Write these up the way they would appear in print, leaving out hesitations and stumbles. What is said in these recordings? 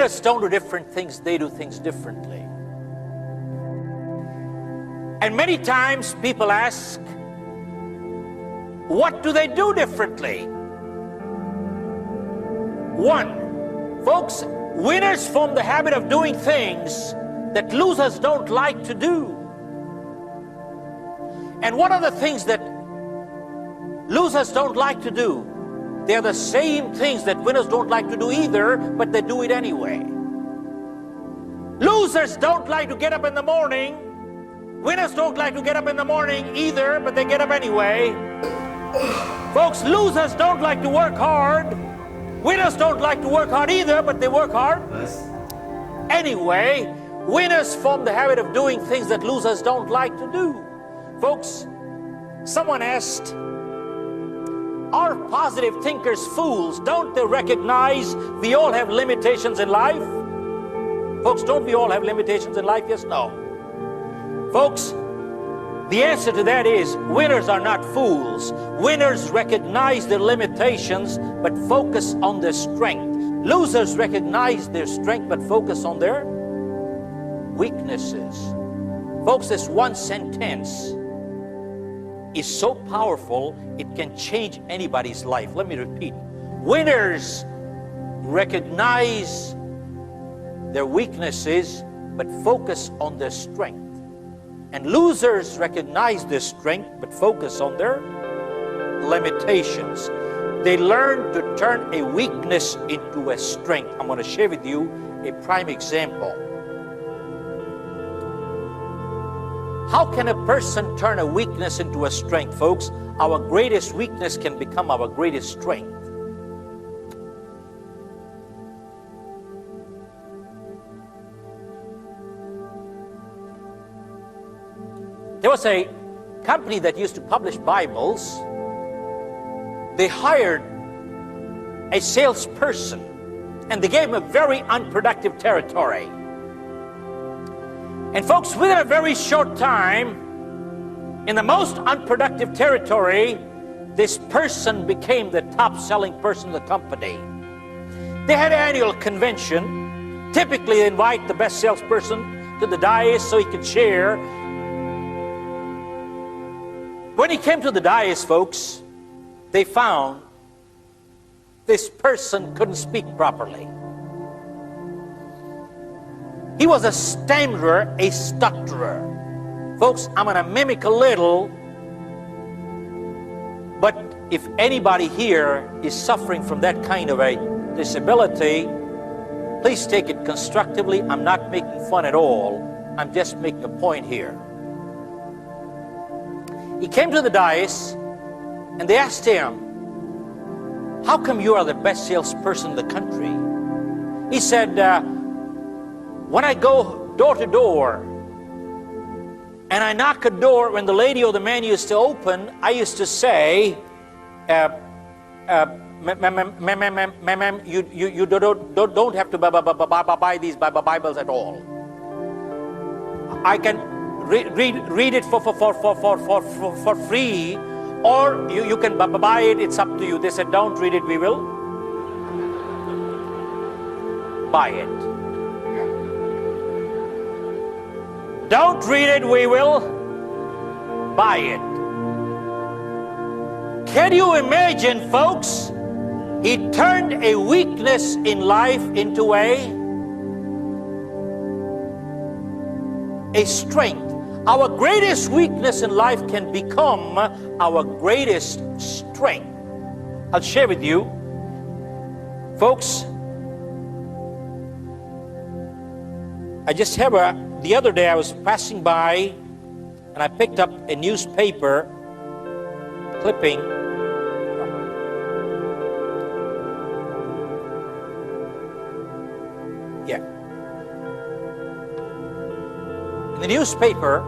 Winners don't do different things, they do things differently. And many times people ask, what do they do differently? One, folks, winners form the habit of doing things that losers don't like to do. And what are the things that losers don't like to do? They're the same things that winners don't like to do either, but they do it anyway. Losers don't like to get up in the morning. Winners don't like to get up in the morning either, but they get up anyway. Folks, losers don't like to work hard. Winners don't like to work hard either, but they work hard. Anyway, winners form the habit of doing things that losers don't like to do. Folks, someone asked, are positive thinkers fools? Don't they recognize we all have limitations in life? Folks, don't we all have limitations in life? Yes, no. Folks, the answer to that is winners are not fools. Winners recognize their limitations but focus on their strength. Losers recognize their strength but focus on their weaknesses. Folks, this one sentence is so powerful, it can change anybody's life. Let me repeat. Winners recognize their weaknesses but focus on their strength. And losers recognize their strength but focus on their limitations. They learn to turn a weakness into a strength. I'm going to share with you a prime example. How can a person turn a weakness into a strength, folks? Our greatest weakness can become our greatest strength. There was a company that used to publish Bibles. They hired a salesperson and they gave him a very unproductive territory. And folks, within a very short time, in the most unproductive territory, this person became the top-selling person in the company. They had an annual convention. Typically, they invite the best salesperson to the dais so he could share. When he came to the dais, folks, they found this person couldn't speak properly. He was a stammerer, a stutterer. Folks, I'm going to mimic a little, but if anybody here is suffering from that kind of a disability, please take it constructively. I'm not making fun at all. I'm just making a point here. He came to the dais and they asked him, how come you are the best salesperson in the country? He said, when I go door to door and I knock a door, when the lady or the man used to open, I used to say, ma'am, you don't have to buy these Bibles at all. I can read it for free, or you can buy it, it's up to you. They said, don't read it, we will buy it. Don't read it, we will buy it. Can you imagine, folks? He turned a weakness in life into a strength. Our greatest weakness in life can become our greatest strength. I'll share with you, folks. I just have the other day I was passing by and I picked up a newspaper clipping. Yeah. In the newspaper,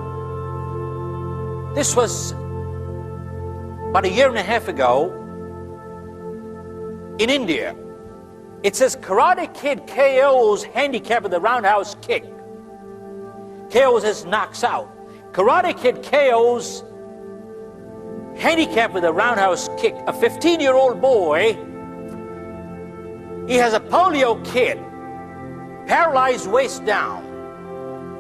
this was about a year and a half ago in India. It says Karate Kid KO's handicap with the roundhouse kick. KO's his knocks out. Karate Kid KO's handicap with a roundhouse kick. A 15-year-old boy, he has a polio kid. paralyzed waist down.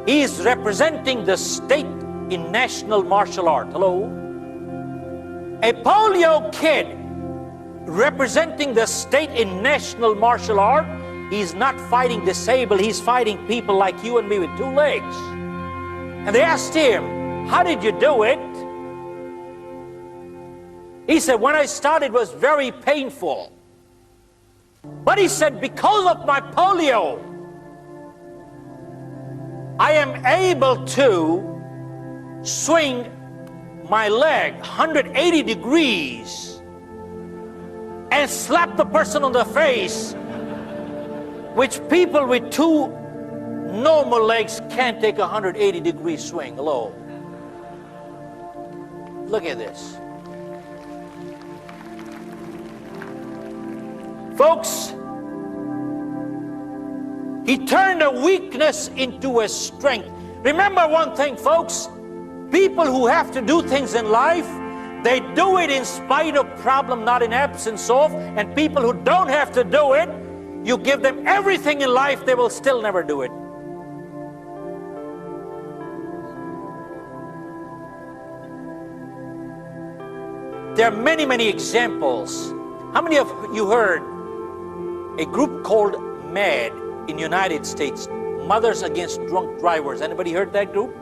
He is representing the state in national martial art. Hello? A polio kid representing the state in national martial art. He's not fighting disabled, he's fighting people like you and me with 2 legs. And they asked him, how did you do it? He said, when I started it was very painful. But he said, because of my polio, I am able to swing my leg 180 degrees and slap the person on the face, which people with 2 normal legs can't take a 180-degree swing. Hello. Look at this. Folks, he turned a weakness into a strength. Remember one thing, folks. People who have to do things in life, they do it in spite of problem, not in absence of. And people who don't have to do it, you give them everything in life, they will still never do it. There are many, many examples. How many of you heard a group called MAD in the United States, Mothers Against Drunk Drivers? Anybody heard that group?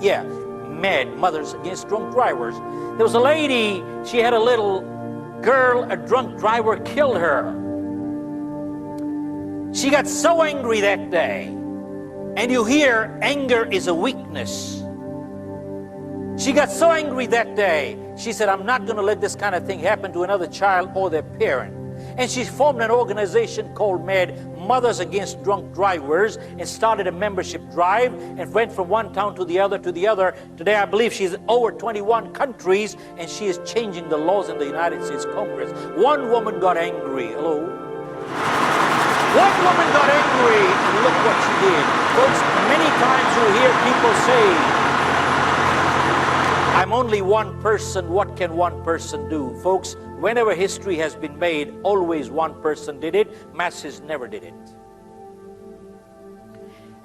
Yeah, MAD, Mothers Against Drunk Drivers. There was a lady, she had a little girl, a drunk driver killed her. She got so angry that day. And you hear anger is a weakness. She got so angry that day, she said, I'm not going to let this kind of thing happen to another child or their parent. And she formed an organization called MAD, Mothers Against Drunk Drivers, and started a membership drive and went from one town to the other to the other. Today, I believe she's in over 21 countries, and she is changing the laws in the United States Congress. One woman got angry. Hello? One woman got angry, and look what she did. Folks, many times you hear people say, I'm only one person, what can one person do? Folks, whenever history has been made, always one person did it. Masses never did it.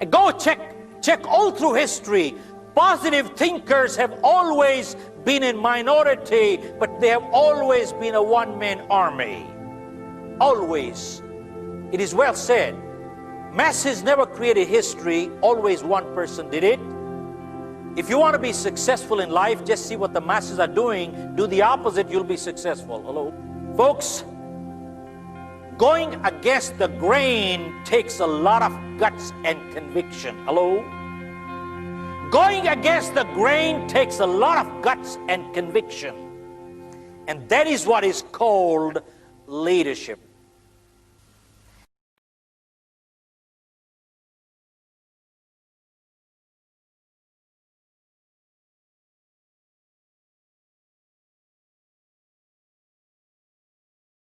And go check all through history. Positive thinkers have always been in minority, but they have always been a one-man army. Always. It is well said. Masses never created history, always one person did it. If you want to be successful in life, just see what the masses are doing. Do the opposite, you'll be successful. Hello? Folks, going against the grain takes a lot of guts and conviction. Hello? Going against the grain takes a lot of guts and conviction. And that is what is called leadership.